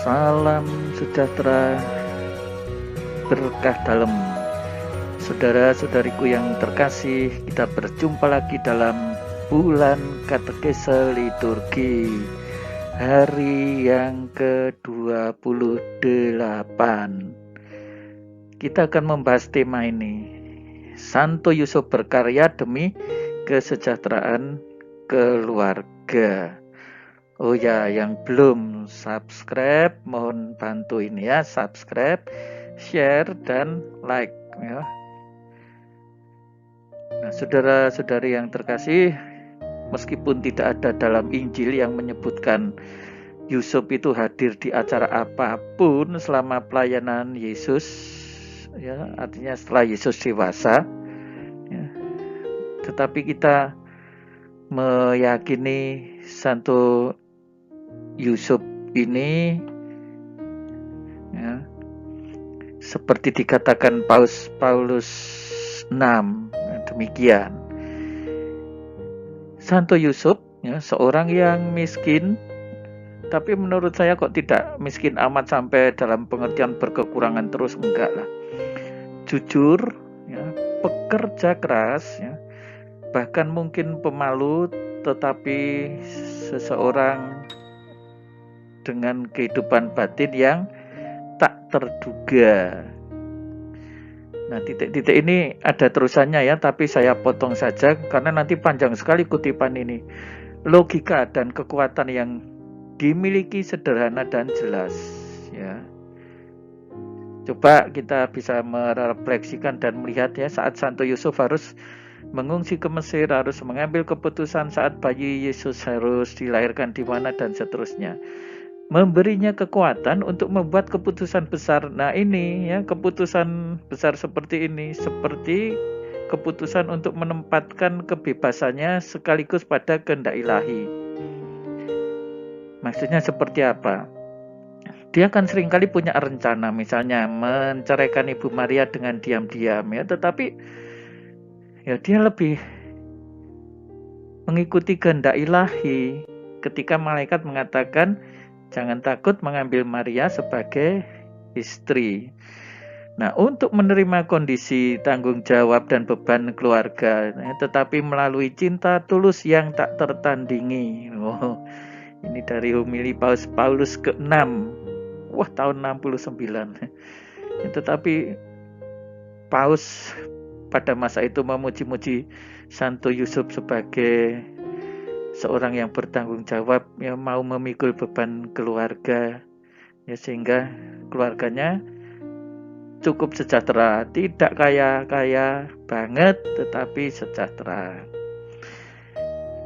Salam sejahtera, berkah dalam. Saudara-saudariku yang terkasih, kita berjumpa lagi dalam bulan katekese liturgi, hari yang ke-28. Kita akan membahas tema ini, Santo Yusuf berkarya demi kesejahteraan keluarga. Oh ya, yang belum subscribe mohon bantu ini ya, subscribe, share, dan like ya. Nah, saudara-saudari yang terkasih, meskipun tidak ada dalam Injil yang menyebutkan Yusuf itu hadir di acara apapun selama pelayanan Yesus, ya, artinya setelah Yesus dewasa, ya, tetapi kita meyakini Santo Yusuf ini, ya, seperti dikatakan Paulus 6, demikian. Santo Yusuf, ya, seorang yang miskin, tapi menurut saya kok tidak miskin amat sampai dalam pengertian berkekurangan terus, enggak lah. Jujur, ya, pekerja keras, ya, bahkan mungkin pemalu, tetapi seseorang dengan kehidupan batin yang tak terduga. Nah, titik-titik ini ada terusannya ya, tapi saya potong saja karena nanti panjang sekali kutipan ini. Logika dan kekuatan yang dimiliki sederhana dan jelas, ya. Coba kita bisa merefleksikan dan melihat ya, saat Santo Yusuf harus mengungsi ke Mesir, harus mengambil keputusan saat bayi Yesus harus dilahirkan di mana dan seterusnya. Memberinya kekuatan untuk membuat keputusan besar. Nah ini ya, keputusan besar seperti ini, seperti keputusan untuk menempatkan kebebasannya sekaligus pada kehendak ilahi. Maksudnya seperti apa? Dia kan seringkali punya rencana, misalnya menceraikan Ibu Maria dengan diam-diam ya, tetapi ya dia lebih mengikuti kehendak ilahi ketika malaikat mengatakan jangan takut mengambil Maria sebagai istri. Nah, untuk menerima kondisi tanggung jawab dan beban keluarga, tetapi melalui cinta tulus yang tak tertandingi. Oh, ini dari homili Paulus ke-6. Wah, tahun 69. Tetapi Paus pada masa itu memuji-muji Santo Yusuf sebagai seorang yang bertanggung jawab, yang mau memikul beban keluarga, ya, sehingga keluarganya cukup sejahtera, tidak kaya banget, tetapi sejahtera.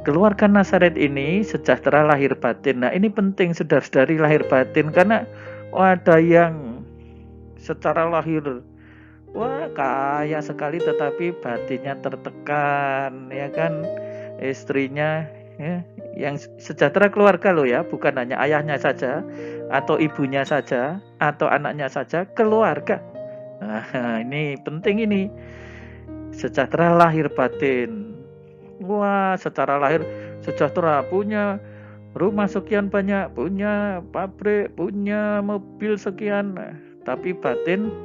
Keluarga Nazaret ini sejahtera lahir batin. Nah ini penting saudara-saudari, lahir batin, karena ada yang secara lahir wah kaya sekali tetapi batinnya tertekan, ya kan, istrinya ya, yang sejahtera keluarga loh ya, bukan hanya ayahnya saja atau ibunya saja atau anaknya saja, keluarga. Nah, ini penting ini, sejahtera lahir batin. Wah, secara lahir sejahtera, punya rumah sekian banyak, punya pabrik, punya mobil sekian, tapi batin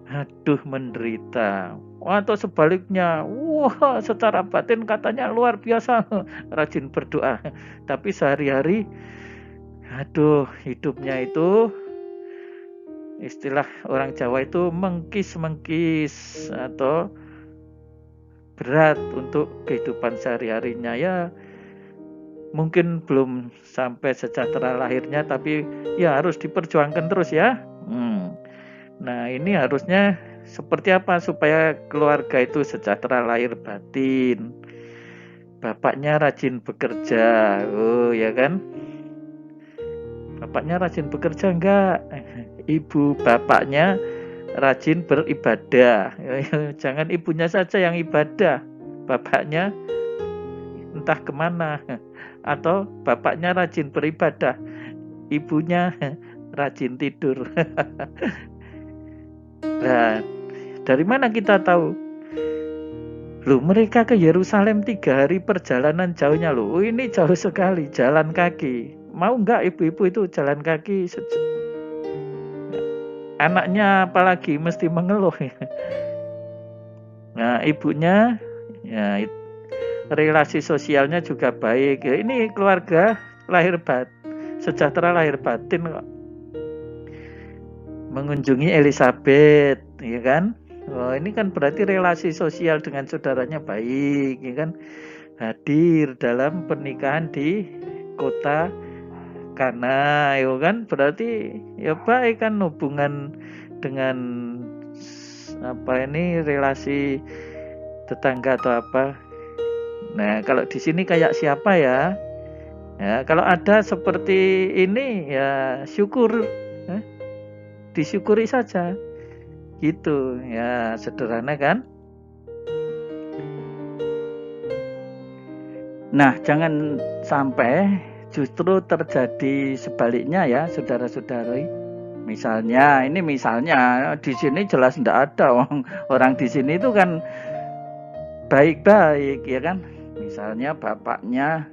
aduh menderita. Atau sebaliknya, wah secara batin katanya luar biasa, rajin berdoa, tapi sehari-hari aduh hidupnya itu, istilah orang Jawa itu mengkis-mengkis atau berat untuk kehidupan sehari-harinya. Ya mungkin belum sampai sejahtera lahirnya, tapi ya harus diperjuangkan terus ya. Nah ini harusnya seperti apa supaya keluarga itu sejahtera lahir batin? Bapaknya rajin bekerja, oh ya kan? Bapaknya rajin bekerja enggak? Ibu bapaknya rajin beribadah. Jangan ibunya saja yang ibadah, bapaknya entah kemana. Atau bapaknya rajin beribadah, ibunya rajin tidur. Nah, dari mana kita tahu? Loh, mereka ke Yerusalem 3 hari perjalanan jauhnya loh. Oh, ini jauh sekali, jalan kaki. mau nggak ibu-ibu itu jalan kaki anaknya apalagi mesti mengeluh ya. Nah, ibunya ya relasi sosialnya juga baik. Ya, ini keluarga sejahtera lahir batin kok. Mengunjungi Elizabeth, ya kan? Oh, ini kan berarti relasi sosial dengan saudaranya baik, ya kan? Hadir dalam pernikahan di kota Kana, ya kan? Berarti ya baik kan hubungan dengan relasi tetangga atau apa. Nah, kalau di sini kayak siapa ya? Ya, kalau ada seperti ini ya syukur, disyukuri saja. Gitu, ya sederhana kan? Nah, jangan sampai justru terjadi sebaliknya ya, saudara-saudari. Misalnya di sini jelas tidak ada orang di sini itu kan baik-baik ya kan. Misalnya bapaknya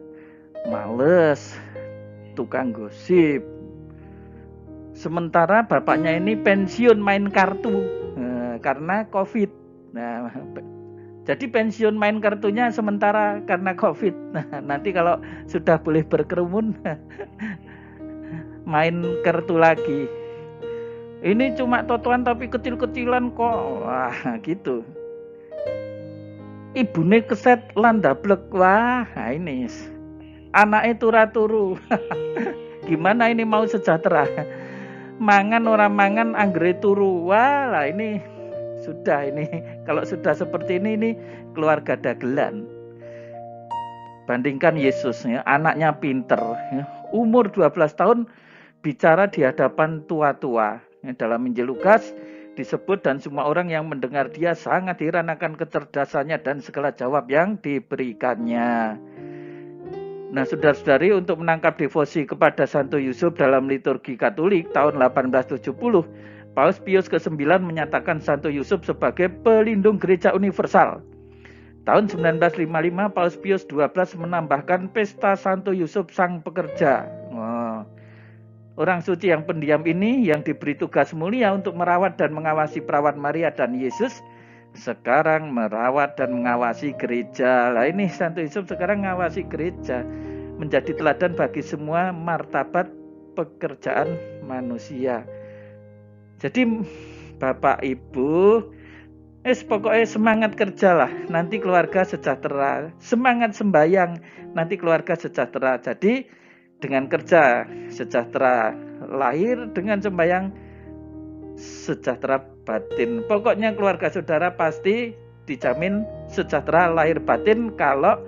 males, tukang gosip. Sementara bapaknya ini pensiun main kartu karena COVID. Nah, jadi pensiun main kartunya sementara karena COVID. Nah, nanti kalau sudah boleh berkerumun, main kartu lagi. Ini cuma totoan tapi kecil-kecilan kok. Wah, gitu. Ibune keset landablek. Wah, nah ini. Anaknya turu-turu. Gimana ini mau sejahtera? Mangan orang mangan anggere turu. Wah, lah ini sudah ini. Kalau sudah seperti ini keluarga dagelan. Bandingkan Yesus ya, anaknya pinter ya, umur 12 tahun bicara di hadapan tua-tua. Ya, dalam Injil Lukas disebut dan semua orang yang mendengar dia sangat heran akan kecerdasannya dan segala jawab yang diberikannya. Nah, saudara-saudari, untuk menangkap devosi kepada Santo Yusuf dalam liturgi Katolik tahun 1870, Paus Pius ke-9 menyatakan Santo Yusuf sebagai pelindung gereja universal. Tahun 1955, Paus Pius XII menambahkan pesta Santo Yusuf Sang Pekerja. Orang suci yang pendiam ini yang diberi tugas mulia untuk merawat dan mengawasi perawat Maria dan Yesus, sekarang merawat dan mengawasi gereja. Lah ini Santo Yusuf sekarang mengawasi gereja, menjadi teladan bagi semua martabat pekerjaan manusia. Jadi Bapak Ibu, pokoknya semangat kerjalah, nanti keluarga sejahtera. Semangat sembayang, nanti keluarga sejahtera. Jadi dengan kerja sejahtera lahir, dengan sembayang sejahtera batin. Pokoknya keluarga saudara pasti dijamin sejahtera lahir batin kalau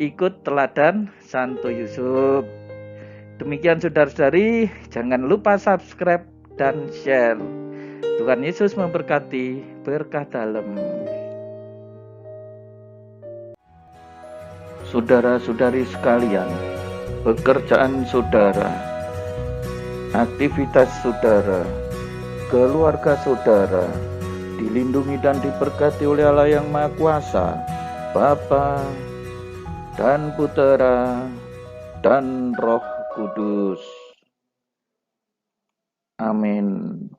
ikut teladan Santo Yusuf. Demikian saudara-saudari, jangan lupa subscribe dan share. Tuhan Yesus memberkati, berkah dalam. Saudara-saudari sekalian, pekerjaan saudara, aktivitas saudara, keluarga saudara dilindungi dan diberkati oleh Allah yang Maha Kuasa, Bapa dan Putera dan Roh Kudus. Amin.